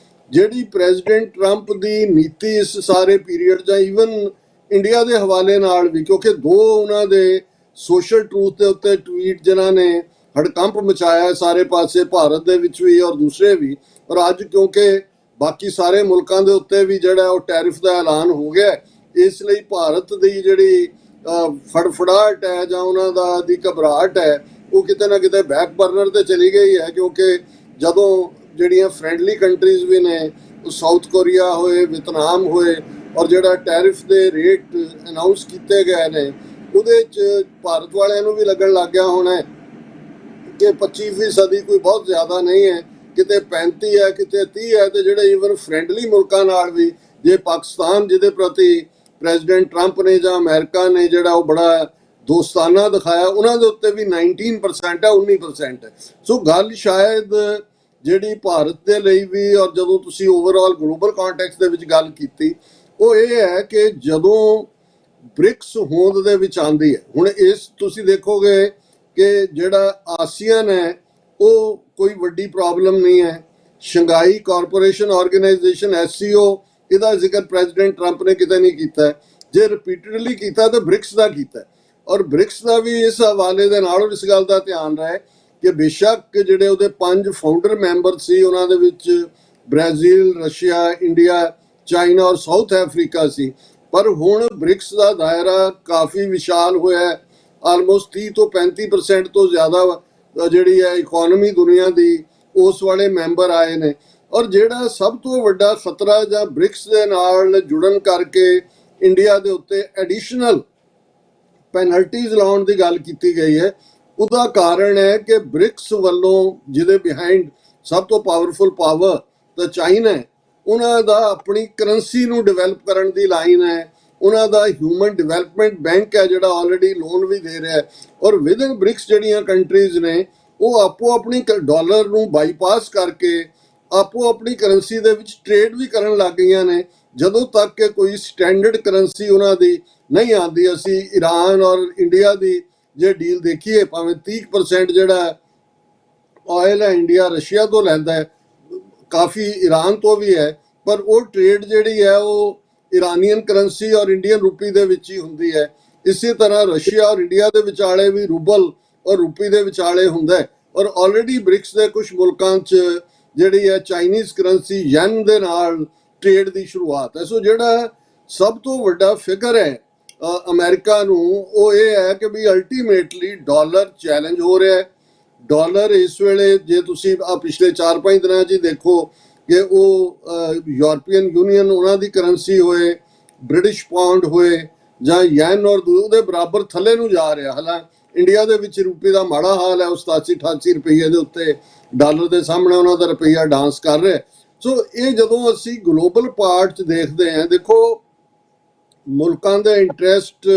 ਜਿਹੜੀ ਪ੍ਰੈਜ਼ੀਡੈਂਟ ਟਰੰਪ ਦੀ ਨੀਤੀ ਇਸ ਸਾਰੇ ਪੀਰੀਅਡ ਜਾਂ ਈਵਨ ਇੰਡੀਆ ਦੇ ਹਵਾਲੇ ਨਾਲ ਵੀ, ਕਿਉਂਕਿ ਦੋ ਉਹਨਾਂ ਦੇ ਸੋਸ਼ਲ ਟਰੂਥ ਦੇ ਉੱਤੇ ਟਵੀਟ ਜਿਨ੍ਹਾਂ ਨੇ ਹੜਕੰਪ ਮਚਾਇਆ ਸਾਰੇ ਪਾਸੇ, ਭਾਰਤ ਦੇ ਵਿੱਚ ਵੀ ਔਰ ਦੂਸਰੇ ਵੀ, ਔਰ ਅੱਜ ਕਿਉਂਕਿ ਬਾਕੀ ਸਾਰੇ ਮੁਲਕਾਂ ਦੇ ਉੱਤੇ ਵੀ ਜਿਹੜਾ ਉਹ ਟੈਰਿਫ ਦਾ ਐਲਾਨ ਹੋ ਗਿਆ, ਇਸ ਲਈ ਭਾਰਤ ਦੀ ਜਿਹੜੀ ਫੜਫੜਾਹਟ ਹੈ ਜਾਂ ਉਹਨਾਂ ਦਾ ਦੀ ਘਬਰਾਹਟ ਹੈ ਉਹ ਕਿਤੇ ਨਾ ਕਿਤੇ ਬੈਕ ਬਰਨਰ ਤੇ ਚਲੀ ਗਈ ਹੈ। ਕਿਉਂਕਿ ਜਦੋਂ ਜਿਹੜੀਆਂ ਫਰੈਂਡਲੀ ਕੰਟਰੀਜ਼ ਵੀ ਨੇ, ਸਾਊਥ ਕੋਰੀਆ ਹੋਏ, ਵੀਅਤਨਾਮ ਹੋਏ, ਔਰ ਜਿਹੜਾ ਟੈਰਿਫ ਦੇ ਰੇਟ ਅਨਾਉਂਸ ਕੀਤੇ ਗਏ ਨੇ, ਉਹਦੇ 'ਚ ਭਾਰਤ ਵਾਲਿਆਂ ਨੂੰ ਵੀ ਲੱਗਣ ਲੱਗ ਗਿਆ ਹੋਣਾ ਕਿ 25% ਕੋਈ ਬਹੁਤ ਜ਼ਿਆਦਾ ਨਹੀਂ ਹੈ, ਕਿਤੇ 35 ਹੈ, ਕਿਤੇ 30 ਹੈ। ਤੇ ਜਿਹੜੇ ਈਵਨ ਫਰੈਂਡਲੀ ਮੁਲਕਾਂ ਨਾਲ ਵੀ, ਜੇ ਪਾਕਿਸਤਾਨ ਜਿਹਦੇ ਪ੍ਰਤੀ ਪ੍ਰੈਜ਼ੀਡੈਂਟ ਟਰੰਪ ਨੇ ਜਾਂ ਅਮਰੀਕਾ ਨੇ ਜਿਹੜਾ ਉਹ ਬੜਾ ਦੋਸਤਾਨਾ ਦਿਖਾਇਆ, ਉਹਨਾਂ ਦੇ ਉੱਤੇ ਵੀ 19% ਹੈ, 19% ਹੈ। ਸੋ ਗੱਲ ਸ਼ਾਇਦ ਜਿਹੜੀ ਭਾਰਤ ਦੇ ਲਈ ਵੀ, ਔਰ ਜਦੋਂ ਤੁਸੀਂ ਓਵਰਆਲ ਗਲੋਬਲ ਕੰਟੈਕਸਟ ਦੇ ਵਿੱਚ ਗੱਲ ਕੀਤੀ, ਉਹ ਇਹ ਹੈ ਕਿ ਜਦੋਂ ਬ੍ਰਿਕਸ ਹੋਂਦ ਦੇ ਵਿੱਚ ਆਉਂਦੀ ਹੈ, ਹੁਣ ਇਸ ਤੁਸੀਂ ਦੇਖੋਗੇ ਕਿ ਜਿਹੜਾ ਆਸੀਅਨ ਹੈ ਉਹ ਕੋਈ ਵੱਡੀ ਪ੍ਰੋਬਲਮ ਨਹੀਂ ਹੈ। ਸ਼ੰਘਾਈ ਕਾਰਪੋਰੇਸ਼ਨ ਆਰਗੇਨਾਈਜੇਸ਼ਨ SCO, ਇਹਦਾ ਜ਼ਿਕਰ ਪ੍ਰੈਜ਼ੀਡੈਂਟ ਟਰੰਪ ਨੇ ਕਿਤੇ ਨਹੀਂ ਕੀਤਾ। ਜੇ ਰਿਪੀਟਡਲੀ ਕੀਤਾ ਤਾਂ ਬ੍ਰਿਕਸ ਦਾ ਕੀਤਾ, ਔਰ ਬ੍ਰਿਕਸ ਦਾ ਵੀ ਇਸ ਹਵਾਲੇ ਦੇ ਨਾਲ ਇਸ ਗੱਲ ਦਾ ਧਿਆਨ ਰਹੇ ਕਿ ਬੇਸ਼ੱਕ ਜਿਹੜੇ ਉਹਦੇ 5 ਫਾਊਂਡਰ ਮੈਂਬਰ ਸੀ, ਉਹਨਾਂ ਦੇ ਵਿੱਚ ਬ੍ਰਾਜ਼ੀਲ, ਰਸ਼ੀਆ, ਇੰਡੀਆ, ਚਾਈਨਾ ਔਰ ਸਾਊਥ ਅਫਰੀਕਾ ਸੀ, ਪਰ ਹੁਣ ਬ੍ਰਿਕਸ ਦਾ ਦਾਇਰਾ ਕਾਫੀ ਵਿਸ਼ਾਲ ਹੋਇਆ। ਆਲਮੋਸਟ 30 ਤੋਂ 35% ਤੋਂ ਜ਼ਿਆਦਾ ਜਿਹੜੀ ਹੈ ਇਕਨੋਮੀ ਦੁਨੀਆ ਦੀ, ਉਸ ਵਾਲੇ ਮੈਂਬਰ ਆਏ ਨੇ। ਔਰ ਜਿਹੜਾ ਸਭ ਤੋਂ ਵੱਡਾ ਖਤਰਾ ਜਾਂ ਬ੍ਰਿਕਸ ਦੇ ਨਾਲ ਜੁੜਨ ਕਰਕੇ ਇੰਡੀਆ ਦੇ ਉੱਤੇ ਐਡੀਸ਼ਨਲ ਪੈਨਲਟੀਜ਼ ਲਾਉਣ ਦੀ ਗੱਲ ਕੀਤੀ ਗਈ ਹੈ, ਉਹਦਾ ਕਾਰਨ ਹੈ ਕਿ ਬ੍ਰਿਕਸ ਵੱਲੋਂ ਜਿਹਦੇ ਬਿਹਾਈਂਡ ਸਭ ਤੋਂ ਪਾਵਰਫੁਲ ਪਾਵਰ ਤਾਂ ਚਾਈਨਾ ਹੈ, ਉਹਨਾਂ ਦਾ ਆਪਣੀ ਕਰੰਸੀ ਨੂੰ ਡਿਵੈਲਪ ਕਰਨ ਦੀ ਲਾਈਨ ਹੈ। ਉਹਨਾਂ ਦਾ ਹਿਊਮਨ ਡਿਵੈਲਪਮੈਂਟ ਬੈਂਕ ਹੈ ਜਿਹੜਾ ਆਲਰੇਡੀ ਲੋਨ ਵੀ ਦੇ ਰਿਹਾ ਹੈ, ਔਰ ਵਿਦਨ ਬ੍ਰਿਕਸ ਜਿਹੜੀਆਂ ਕੰਟਰੀਜ਼ ਨੇ ਉਹ ਆਪੋ ਆਪਣੀ ਡਾਲਰ ਨੂੰ ਬਾਈਪਾਸ ਕਰਕੇ ਆਪੋ ਆਪਣੀ ਕਰੰਸੀ ਦੇ ਵਿੱਚ ਟ੍ਰੇਡ ਵੀ ਕਰਨ ਲੱਗ ਗਈਆਂ ਨੇ। ਜਦੋਂ ਤੱਕ ਕਿ ਕੋਈ ਸਟੈਂਡਰਡ ਕਰੰਸੀ ਉਹਨਾਂ ਦੀ ਨਹੀਂ ਆਉਂਦੀ, ਅਸੀਂ ਈਰਾਨ ਔਰ ਇੰਡੀਆ ਦੀ ਜੇ ਡੀਲ ਦੇਖੀਏ, ਭਾਵੇਂ 30% ਜਿਹੜਾ ਆਇਲ ਹੈ ਇੰਡੀਆ ਰਸ਼ੀਆ ਤੋਂ ਲੈਂਦਾ ਹੈ, ਕਾਫੀ ਈਰਾਨ ਤੋਂ ਵੀ ਹੈ, ਪਰ ਉਹ ਟ੍ਰੇਡ ਜਿਹੜੀ ਹੈ ਉਹ ਇਰਾਨੀਅਨ ਕਰੰਸੀ ਔਰ ਇੰਡੀਅਨ ਰੂਪੀ ਦੇ ਵਿੱਚ ਹੀ ਹੁੰਦੀ ਹੈ। ਇਸੇ ਤਰ੍ਹਾਂ ਰਸ਼ੀਆ ਔਰ ਇੰਡੀਆ ਦੇ ਵਿਚਾਲੇ ਵੀ ਰੂਬਲ ਔਰ ਰੂਪੀ ਦੇ ਵਿਚਾਲੇ ਹੁੰਦਾ ਹੈ। ਔਰ ਆਲਰੇਡੀ ਬ੍ਰਿਕਸ ਦੇ ਕੁਝ ਮੁਲਕਾਂ 'ਚ ਜਿਹੜੀ ਹੈ ਚਾਈਨੀਜ਼ ਕਰੰਸੀ ਯੈਨ ਦੇ ਨਾਲ ਟ੍ਰੇਡ ਦੀ ਸ਼ੁਰੂਆਤ ਹੈ। ਸੋ ਜਿਹੜਾ ਸਭ ਤੋਂ ਵੱਡਾ ਫਿਕਰ ਹੈ ਅਮਰੀਕਾ ਨੂੰ, ਉਹ ਇਹ ਹੈ ਕਿ ਵੀ ਅਲਟੀਮੇਟਲੀ ਡਾਲਰ ਚੈਲੰਜ ਹੋ ਰਿਹਾ ਹੈ। ਡਾਲਰ ਇਸ ਵੇਲੇ ਜੇ ਤੁਸੀਂ ਪਿਛਲੇ 4-5 ਦਿਨਾਂ 'ਚ ਦੇਖੋ ਕਿ ਉਹ ਯੂਰਪੀਅਨ ਯੂਨੀਅਨ ਉਹਨਾਂ ਦੀ ਕਰੰਸੀ ਹੋਏ, ਬ੍ਰਿਟਿਸ਼ ਪਾਉਂਡ ਹੋਏ ਜਾਂ ਯੈਨ ਔਰ ਉਹਦੇ ਬਰਾਬਰ ਥੱਲੇ ਨੂੰ ਜਾ ਰਿਹਾ। ਹਾਲਾਂ ਇੰਡੀਆ ਦੇ ਵਿੱਚ ਰੁਪਏ ਦਾ ਮਾੜਾ ਹਾਲ ਹੈ, ਉਹ 87-88 ਰੁਪਏ ਦੇ ਉੱਤੇ ਡਾਲਰ ਦੇ ਸਾਹਮਣੇ ਉਹਨਾਂ ਦਾ ਰੁਪਈਆ ਡਾਂਸ ਕਰ ਰਿਹਾ। ਸੋ ਇਹ ਜਦੋਂ ਅਸੀਂ ਗਲੋਬਲ ਪਾਰਟ 'ਚ ਦੇਖਦੇ ਹਾਂ, ਦੇਖੋ ਮੁਲਕਾਂ ਦੇ ਇੰਟਰਸਟ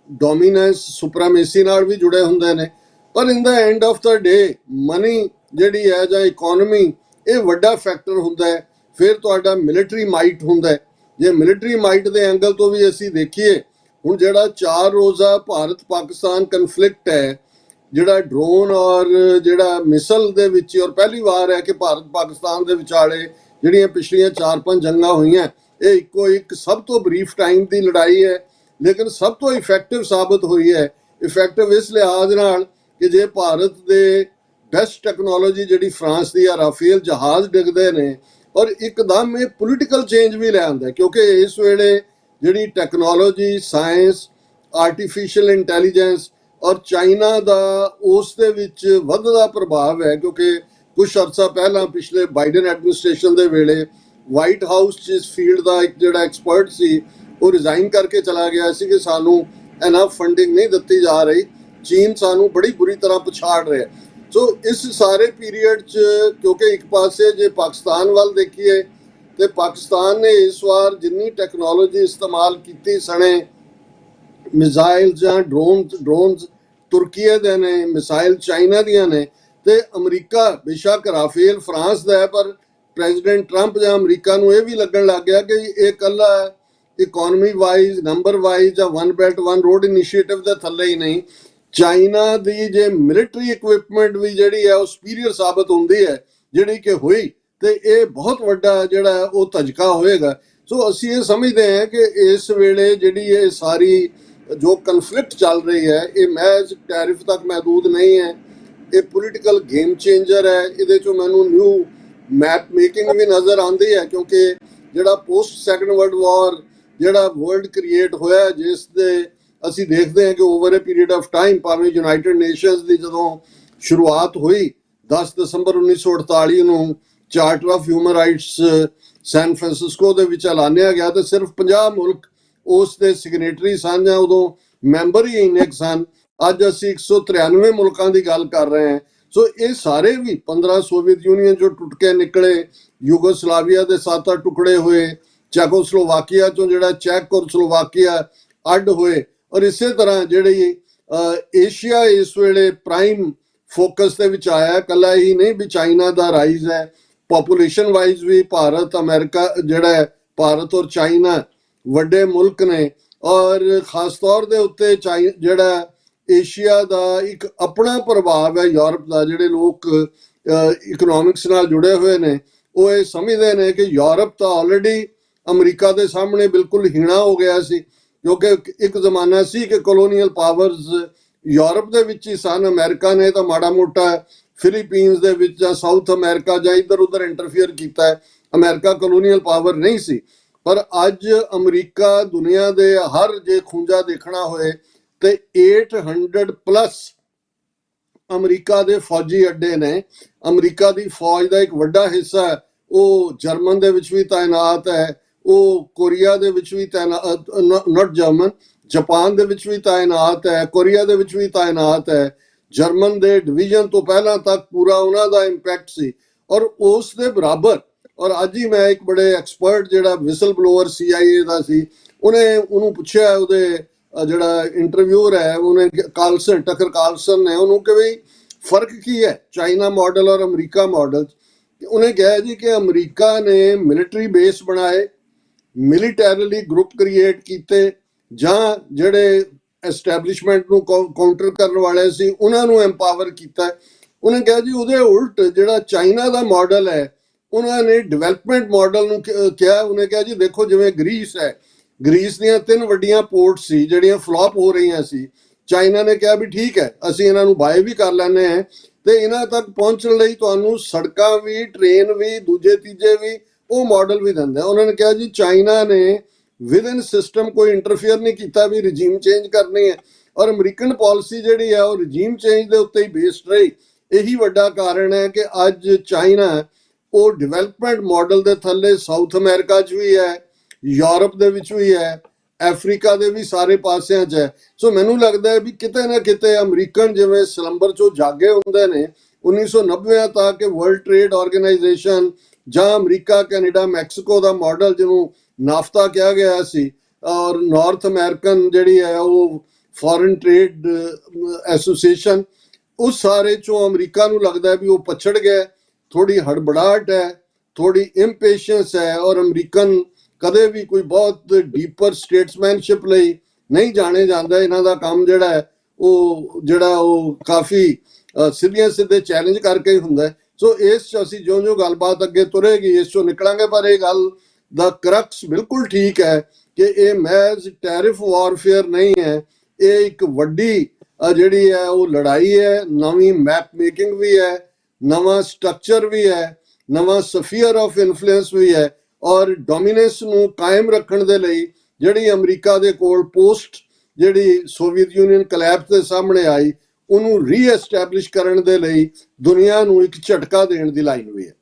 ਡੋਮੀਨੈਂਸ ਸੁਪਰਾਮੇਸੀ ਨਾਲ ਵੀ ਜੁੜੇ ਹੁੰਦੇ ਨੇ, ਪਰ in the end of the day money ਜਿਹੜੀ ਹੈ ਜਾਂ ਇਕਨੋਮੀ, ਇਹ ਵੱਡਾ ਫੈਕਟਰ ਹੁੰਦਾ ਹੈ। ਫਿਰ ਤੁਹਾਡਾ ਮਿਲਟਰੀ ਮਾਈਟ ਹੁੰਦਾ ਹੈ। ਜੇ ਮਿਲਟਰੀ ਮਾਈਟ ਦੇ ਐਂਗਲ ਤੋਂ ਵੀ ਅਸੀਂ ਦੇਖੀਏ, ਹੁਣ ਜਿਹੜਾ 4 ਰੋਜ਼ਾ ਭਾਰਤ ਪਾਕਿਸਤਾਨ ਕਨਫਲਿਕਟ ਹੈ, ਜਿਹੜਾ ਡਰੋਨ ਔਰ ਜਿਹੜਾ ਮਿਸਲ ਦੇ ਵਿੱਚ, ਔਰ ਪਹਿਲੀ ਵਾਰ ਹੈ ਕਿ ਭਾਰਤ ਪਾਕਿਸਤਾਨ ਦੇ ਵਿਚਾਲੇ ਜਿਹੜੀਆਂ ਪਿਛਲੀਆਂ 4-5 ਜੰਗਾਂ ਹੋਈਆਂ, ਇਹ ਇੱਕੋ ਇੱਕ ਸਭ ਤੋਂ ਬਰੀਫ ਟਾਈਮ ਦੀ ਲੜਾਈ ਹੈ, ਲੇਕਿਨ ਸਭ ਤੋਂ ਇਫੈਕਟਿਵ ਸਾਬਤ ਹੋਈ ਹੈ। ਇਫੈਕਟਿਵ ਇਸ ਲਿਹਾਜ਼ ਨਾਲ ਕਿ ਜੇ ਭਾਰਤ ਦੇ ਬੈਸਟ ਟੈਕਨੋਲੋਜੀ ਜਿਹੜੀ ਫਰਾਂਸ ਦੀ ਆ, ਰਾਫੇਲ ਜਹਾਜ਼ ਡਿੱਗਦੇ ਨੇ, ਔਰ ਇੱਕਦਮ ਇਹ ਪੋਲੀਟੀਕਲ ਚੇਂਜ ਵੀ ਲੈ ਆਉਂਦਾ, ਕਿਉਂਕਿ ਇਸ ਵੇਲੇ ਜਿਹੜੀ ਟੈਕਨੋਲੋਜੀ, ਸਾਇੰਸ, ਆਰਟੀਫਿਸ਼ੀਅਲ ਇੰਟੈਲੀਜੈਂਸ ਔਰ ਚਾਈਨਾ ਦਾ ਉਸ ਦੇ ਵਿੱਚ ਵੱਧਦਾ ਪ੍ਰਭਾਵ ਹੈ। ਕਿਉਂਕਿ ਕੁਝ ਅਰਸਾ ਪਹਿਲਾਂ ਪਿਛਲੇ ਬਾਈਡਨ ਐਡਮਿਨਿਸਟ੍ਰੇਸ਼ਨ ਦੇ ਵੇਲੇ ਵਾਈਟ ਹਾਊਸ 'ਚ ਇਸ ਫੀਲਡ ਦਾ ਇੱਕ ਜਿਹੜਾ ਐਕਸਪਰਟ ਸੀ ਉਹ ਰਿਜ਼ਾਈਨ ਕਰਕੇ ਚਲਾ ਗਿਆ ਸੀ ਕਿ ਸਾਨੂੰ ਇਨਫ ਫੰਡਿੰਗ ਨਹੀਂ ਦਿੱਤੀ ਜਾ ਰਹੀ, ਚੀਨ ਸਾਨੂੰ ਬੜੀ ਬੁਰੀ ਤਰ੍ਹਾਂ ਪਛਾੜ ਰਿਹਾ। ਸੋ ਇਸ ਸਾਰੇ ਪੀਰੀਅਡ 'ਚ ਕਿਉਂਕਿ ਇੱਕ ਪਾਸੇ ਜੇ ਪਾਕਿਸਤਾਨ ਵੱਲ ਦੇਖੀਏ ਤੇ ਪਾਕਿਸਤਾਨ ਨੇ ਇਸ ਵਾਰ ਜਿੰਨੀ ਟੈਕਨੋਲੋਜੀ ਇਸਤੇਮਾਲ ਕੀਤੀ ਸਣੇ ਮਿਜ਼ਾਈਲ ਜਾਂ ਡਰੋਨਸ ਤੁਰਕੀਏ ਦੇ ਨੇ, ਮਿਸਾਈਲ ਚਾਈਨਾ ਦੀਆਂ ਨੇ, ਤੇ ਅਮਰੀਕਾ ਬੇਸ਼ੱਕ ਰਾਫੇਲ ਫਰਾਂਸ ਦਾ ਹੈ, ਪਰ ਪ੍ਰੈਜ਼ੀਡੈਂਟ ਟਰੰਪ ਜਾਂ ਅਮਰੀਕਾ ਨੂੰ ਇਹ ਵੀ ਲੱਗਣ ਲੱਗ ਗਿਆ ਕਿ ਇਹ ਇਕੱਲਾ ਇਕਨੋਮੀ ਵਾਈਜ਼ ਨੰਬਰ ਵਾਈਜ਼ ਜਾਂ one belt one road initiative ਦੇ ਥੱਲੇ ਹੀ ਨਹੀਂ, ਚਾਈਨਾ ਦੀ ਜੇ ਮਿਲਟਰੀ ਇਕਵਿਪਮੈਂਟ ਵੀ ਜਿਹੜੀ ਹੈ ਉਹ ਸੁਪੀਰੀਅਰ ਸਾਬਤ ਹੁੰਦੀ ਹੈ ਜਿਹੜੀ ਕਿ ਹੋਈ, ਤੇ ਇਹ ਬਹੁਤ ਵੱਡਾ ਜਿਹੜਾ ਉਹ ਧੱਜਕਾ ਹੋਏਗਾ। ਸੋ ਅਸੀਂ ਇਹ ਸਮਝਦੇ ਹਾਂ ਕਿ ਇਸ ਵੇਲੇ ਜਿਹੜੀ ਇਹ ਸਾਰੀ ਜੋ ਕਨਫਲਿਕਟ ਚੱਲ ਰਹੀ ਹੈ ਇਹ ਮਹਿਜ਼ ਟੈਰਿਫ ਤੱਕ ਮਹਿਦੂਦ ਨਹੀਂ ਹੈ, ਇਹ ਪੋਲੀਟੀਕਲ ਗੇਮ ਚੇਂਜਰ ਹੈ। ਇਹਦੇ ਚੋਂ ਮੈਨੂੰ ਨਿਊ ਮੈਪ ਮੇਕਿੰਗ ਵੀ ਨਜ਼ਰ ਆਉਂਦੀ ਹੈ, ਕਿਉਂਕਿ ਜਿਹੜਾ ਪੋਸਟ ਸੈਕੰਡ ਵਰਲਡ ਵਾਰ ਜਿਹੜਾ ਵਰਲਡ ਕ੍ਰੀਏਟ ਹੋਇਆ, ਜਿਸ ਦੇ ਅਸੀਂ ਦੇਖਦੇ ਹਾਂ ਕਿ over a period of time, ਭਾਵੇਂ ਯੂਨਾਈਟਿਡ ਨੇਸ਼ਨਸ ਦੀ ਜਦੋਂ ਸ਼ੁਰੂਆਤ ਹੋਈ 10 ਦਸੰਬਰ 1948 ਨੂੰ charter of human rights San Francisco ਦੇ ਵਿੱਚ ਐਲਾਨਿਆ ਗਿਆ, ਤੇ ਸਿਰਫ 50 ਮੁਲਕ ਉਸ ਦੇ ਸਿਗਨੇਟਰੀ ਸਨ ਜਾਂ ਉਦੋਂ ਮੈਂਬਰ ਹੀ ਇੰਨੇ ਸਨ। ਅੱਜ ਅਸੀਂ 193 ਮੁਲਕਾਂ ਦੀ ਗੱਲ ਕਰ ਰਹੇ ਹਾਂ। ਸੋ ਇਹ ਸਾਰੇ ਵੀ 15 ਸੋਵੀਅਤ ਯੂਨੀਅਨ ਜੋ ਟੁੱਟ ਕੇ ਨਿਕਲੇ, ਯੂਗੋਸਲਾਵੀਆ ਦੇ 7 ਟੁਕੜੇ ਹੋਏ, ਚੈਕੋਸਲੋਵਾਕੀਆ ਚੋਂ ਜਿਹੜਾ ਚੈਕ ਔਰ ਸਲੋਵਾਕੀਆ ਅੱਡ ਹੋਏ, ਔਰ ਇਸੇ ਤਰ੍ਹਾਂ ਜਿਹੜੀ ਏਸ਼ੀਆ ਇਸ ਵੇਲੇ ਪ੍ਰਾਈਮ ਫੋਕਸ ਦੇ ਵਿੱਚ ਆਇਆ। ਕੱਲਾ ਹੀ ਨਹੀਂ ਵੀ ਚਾਈਨਾ ਦਾ ਰਾਈਜ਼ ਹੈ, ਪੋਪੂਲੇਸ਼ਨ ਵਾਈਜ਼ ਵੀ ਭਾਰਤ ਅਮਰੀਕਾ ਜਿਹੜਾ ਭਾਰਤ ਔਰ ਚਾਈਨਾ ਵੱਡੇ ਮੁਲਕ ਨੇ, ਔਰ ਖਾਸ ਤੌਰ ਦੇ ਉੱਤੇ ਜਿਹੜਾ ਏਸ਼ੀਆ ਦਾ ਇੱਕ ਆਪਣਾ ਪ੍ਰਭਾਵ ਹੈ ਯੂਰਪ ਦਾ। ਜਿਹੜੇ ਲੋਕ ਇਕਨੋਮਿਕਸ ਨਾਲ ਜੁੜੇ ਹੋਏ ਨੇ ਉਹ ਇਹ ਸਮਝਦੇ ਨੇ ਕਿ ਯੂਰਪ ਤਾਂ ਆਲਰੇਡੀ ਅਮਰੀਕਾ ਦੇ ਸਾਹਮਣੇ ਬਿਲਕੁਲ ਹੀਣਾ ਹੋ ਗਿਆ ਸੀ, ਕਿਉਂਕਿ ਇੱਕ ਜ਼ਮਾਨਾ ਸੀ ਕਿ ਕਲੋਨੀਅਲ ਪਾਵਰਸ ਯੂਰਪ ਦੇ ਵਿੱਚ ਹੀ ਸਨ। ਅਮਰੀਕਾ ਨੇ ਤਾਂ ਮਾੜਾ ਮੋਟਾ ਫਿਲੀਪੀਨਸ ਦੇ ਵਿੱਚ ਜਾਂ ਸਾਊਥ ਅਮਰੀਕਾ ਜਾਂ ਇੱਧਰ ਉੱਧਰ ਇੰਟਰਫੀਅਰ ਕੀਤਾ ਹੈ, ਅਮਰੀਕਾ ਕਲੋਨੀਅਲ ਪਾਵਰ ਨਹੀਂ ਸੀ। ਪਰ ਅੱਜ ਅਮਰੀਕਾ ਦੁਨੀਆ ਦੇ ਹਰ ਜੇ ਖੂੰਜਾ ਦੇਖਣਾ ਹੋਏ ਤੇ 800 ਪਲੱਸ ਅਮਰੀਕਾ ਦੇ ਫੌਜੀ ਅੱਡੇ ਨੇ। ਅਮਰੀਕਾ ਦੀ ਫੌਜ ਦਾ ਇੱਕ ਵੱਡਾ ਹਿੱਸਾ ਉਹ ਜਰਮਨ ਦੇ ਵਿੱਚ ਵੀ ਤਾਇਨਾਤ ਹੈ, ਉਹ ਕੋਰੀਆ ਦੇ ਵਿੱਚ ਵੀ ਤਾਇਨਾਤ, ਨਾਟ ਜਰਮਨ, ਜਾਪਾਨ ਦੇ ਵਿੱਚ ਵੀ ਤਾਇਨਾਤ ਹੈ, ਕੋਰੀਆ ਦੇ ਵਿੱਚ ਵੀ ਤਾਇਨਾਤ ਹੈ। ਜਰਮਨ ਦੇ ਡਿਵੀਜ਼ਨ ਤੋਂ ਪਹਿਲਾਂ ਤੱਕ ਪੂਰਾ ਉਹਨਾਂ ਦਾ ਇੰਪੈਕਟ ਸੀ, ਔਰ ਉਸ ਦੇ ਬਰਾਬਰ। ਔਰ ਅੱਜ ਹੀ ਮੈਂ ਇੱਕ ਬੜੇ ਐਕਸਪਰਟ ਜਿਹੜਾ ਵਿਸਲ ਬਲੋਅਰ CIA ਦਾ ਸੀ, ਉਹਨੂੰ ਪੁੱਛਿਆ, ਉਹਦੇ ਜਿਹੜਾ ਇੰਟਰਵਿਊਰ ਹੈ ਉਹਨੇ ਟਕਰ ਕਾਲਸਨ ਨੇ ਉਹਨੂੰ ਕਿ ਵੀ ਫਰਕ ਕੀ ਹੈ ਚਾਈਨਾ ਮਾਡਲ ਔਰ ਅਮਰੀਕਾ ਮਾਡਲ। ਉਹਨੇ ਕਿਹਾ ਜੀ ਕਿ ਅਮਰੀਕਾ ਨੇ ਮਿਲਟਰੀ ਬੇਸ ਬਣਾਏ, ਮਿਲੀਟੈਰਲੀ ਗਰੁੱਪ ਕ੍ਰੀਏਟ ਕੀਤੇ, ਜਾਂ ਜਿਹੜੇ ਐਸਟੈਬਲਿਸ਼ਮੈਂਟ ਨੂੰ ਕਾਊਂਟਰ ਕਰਨ ਵਾਲੇ ਸੀ ਉਹਨਾਂ ਨੂੰ ਐਮਪਾਵਰ ਕੀਤਾ। ਉਹਨੇ ਕਿਹਾ ਜੀ ਉਹਦੇ ਉਲਟ ਜਿਹੜਾ ਚਾਈਨਾ ਦਾ ਮਾਡਲ ਹੈ ਉਹਨਾਂ ਨੇ ਡਿਵੈਲਪਮੈਂਟ ਮਾਡਲ ਨੂੰ ਕਿਹਾ। ਉਹਨੇ ਕਿਹਾ ਜੀ ਦੇਖੋ ਜਿਵੇਂ ਗ੍ਰੀਸ ਹੈ, ਗ੍ਰੀਸ ਦੀਆਂ 3 ਵੱਡੀਆਂ ਪੋਰਟ ਸੀ ਜਿਹੜੀਆਂ ਫਲॉप ਹੋ ਰਹੀਆਂ ਸੀ। ਚਾਈਨਾ ਨੇ ਕਿਹਾ ਵੀ ਠੀਕ ਹੈ ਅਸੀਂ ਇਹਨਾਂ ਨੂੰ ਬਾਏ ਵੀ ਕਰ ਲੈਂਦੇ ਹਾਂ, ਤੇ ਇਹਨਾਂ ਤੱਕ ਪਹੁੰਚਣ ਲਈ ਤੁਹਾਨੂੰ ਸੜਕਾਂ ਵੀ, ਟ੍ਰੇਨ ਵੀ, ਦੂਜੇ ਤੀਜੇ ਵੀ, ਉਹ ਮਾਡਲ ਵੀ ਦਿੰਦਾ। ਉਹਨਾਂ ਨੇ ਕਿਹਾ ਜੀ ਚਾਈਨਾ ਨੇ ਵਿਦਨ ਸਿਸਟਮ ਕੋਈ ਇੰਟਰਫੀਅਰ ਨਹੀਂ ਕੀਤਾ ਵੀ ਰਜੀਮ ਚੇਂਜ ਕਰਨੀ ਹੈ, ਔਰ ਅਮਰੀਕਨ ਪਾਲਿਸੀ ਜਿਹੜੀ ਹੈ ਉਹ ਰਜੀਮ ਚੇਂਜ ਦੇ ਉੱਤੇ ਹੀ ਬੇਸਡ ਰਹੀ। ਇਹੀ ਵੱਡਾ ਕਾਰਨ ਹੈ ਕਿ ਅੱਜ ਚਾਈਨਾ ਉਹ ਡਿਵੈਲਪਮੈਂਟ ਮਾਡਲ ਦੇ ਥੱਲੇ ਸਾਊਥ ਅਮਰੀਕਾ 'ਚ ਵੀ ਹੈ, ਯੂਰਪ ਦੇ ਵਿੱਚ ਵੀ ਹੈ, ਅਫਰੀਕਾ ਦੇ ਵੀ ਸਾਰੇ ਪਾਸਿਆਂ 'ਚ ਹੈ। ਸੋ ਮੈਨੂੰ ਲੱਗਦਾ ਹੈ ਵੀ ਕਿਤੇ ਨਾ ਕਿਤੇ ਅਮਰੀਕਨ ਜਿਵੇਂ ਸਲੰਬਰ 'ਚੋਂ ਜਾਗੇ ਹੁੰਦੇ ਨੇ 1990 ਤੱਕ ਕਿ ਵਰਲਡ ਟ੍ਰੇਡ ਆਰਗੇਨਾਈਜੇਸ਼ਨ ਜਾਂ ਅਮਰੀਕਾ, ਕੈਨੇਡਾ, ਮੈਕਸੀਕੋ ਦਾ ਮਾਡਲ ਜਿਹਨੂੰ ਨਾਫਤਾ ਕਿਹਾ ਗਿਆ ਸੀ, ਔਰ ਨਾਰਥ ਅਮਰੀਕਨ ਜਿਹੜੀ ਹੈ ਉਹ ਫੋਰਨ ਟ੍ਰੇਡ ਐਸੋਸੀਏਸ਼ਨ, ਉਸ ਸਾਰੇ 'ਚੋਂ ਅਮਰੀਕਾ ਨੂੰ ਲੱਗਦਾ ਵੀ ਉਹ ਪਛੜ ਗਿਆ। ਥੋੜੀ ਹੜਬੜਾਹਟ ਹੈ, ਥੋੜੀ ਇੰਪੇਸ਼ੈਂਸ ਹੈ, ਔਰ ਅਮਰੀਕਨ ਕਦੇ ਵੀ ਕੋਈ ਬਹੁਤ ਡੀਪਰ ਸਟੇਟਸਮੈਨਸ਼ਿਪ ਲਈ ਨਹੀਂ ਜਾਣੇ ਜਾਂਦਾ। ਇਹਨਾਂ ਦਾ ਕੰਮ ਜਿਹੜਾ ਹੈ ਉਹ ਕਾਫੀ ਸਿੱਧੀਆਂ ਸਿੱਧੇ ਚੈਲੰਜ ਕਰਕੇ ਹੀ ਹੁੰਦਾ। ਸੋ ਇਸ 'ਚ ਅਸੀਂ ਜਿਉਂ ਗੱਲਬਾਤ ਅੱਗੇ ਤੁਰੇਗੀ ਇਸ 'ਚੋਂ ਨਿਕਲਾਂਗੇ, ਪਰ ਇਹ ਗੱਲ ਦਾ ਕਰਕਸ ਬਿਲਕੁਲ ਠੀਕ ਹੈ ਕਿ ਇਹ ਮਹਿਜ਼ ਟੈਰਿਫ ਵਾਰਫੇਅਰ ਨਹੀਂ ਹੈ, ਇਹ ਇੱਕ ਵੱਡੀ ਜਿਹੜੀ ਹੈ ਉਹ ਲੜਾਈ ਹੈ। ਨਵੀਂ ਮੈਪ ਮੇਕਿੰਗ ਵੀ ਹੈ, ਨਵਾਂ ਸਟਰਕਚਰ ਵੀ ਹੈ, ਨਵਾਂ ਸਫੀਅਰ ਆਫ ਇਨਫਲੂਐਂਸ ਵੀ ਹੈ, ਔਰ ਡੋਮੀਨੈਂਸ ਨੂੰ ਕਾਇਮ ਰੱਖਣ ਦੇ ਲਈ ਜਿਹੜੀ ਅਮਰੀਕਾ ਦੇ ਕੋਲ ਪੋਸਟ ਜਿਹੜੀ ਸੋਵੀਅਤ ਯੂਨੀਅਨ ਕਲੈਪਸ ਦੇ ਸਾਹਮਣੇ ਆਈ ਉਹਨੂੰ ਰੀਐਸਟੈਬਲਿਸ਼ ਕਰਨ ਦੇ ਲਈ ਦੁਨੀਆ ਨੂੰ ਇੱਕ ਝਟਕਾ ਦੇਣ ਦੀ ਲਾਈਨ ਵੀ ਹੈ।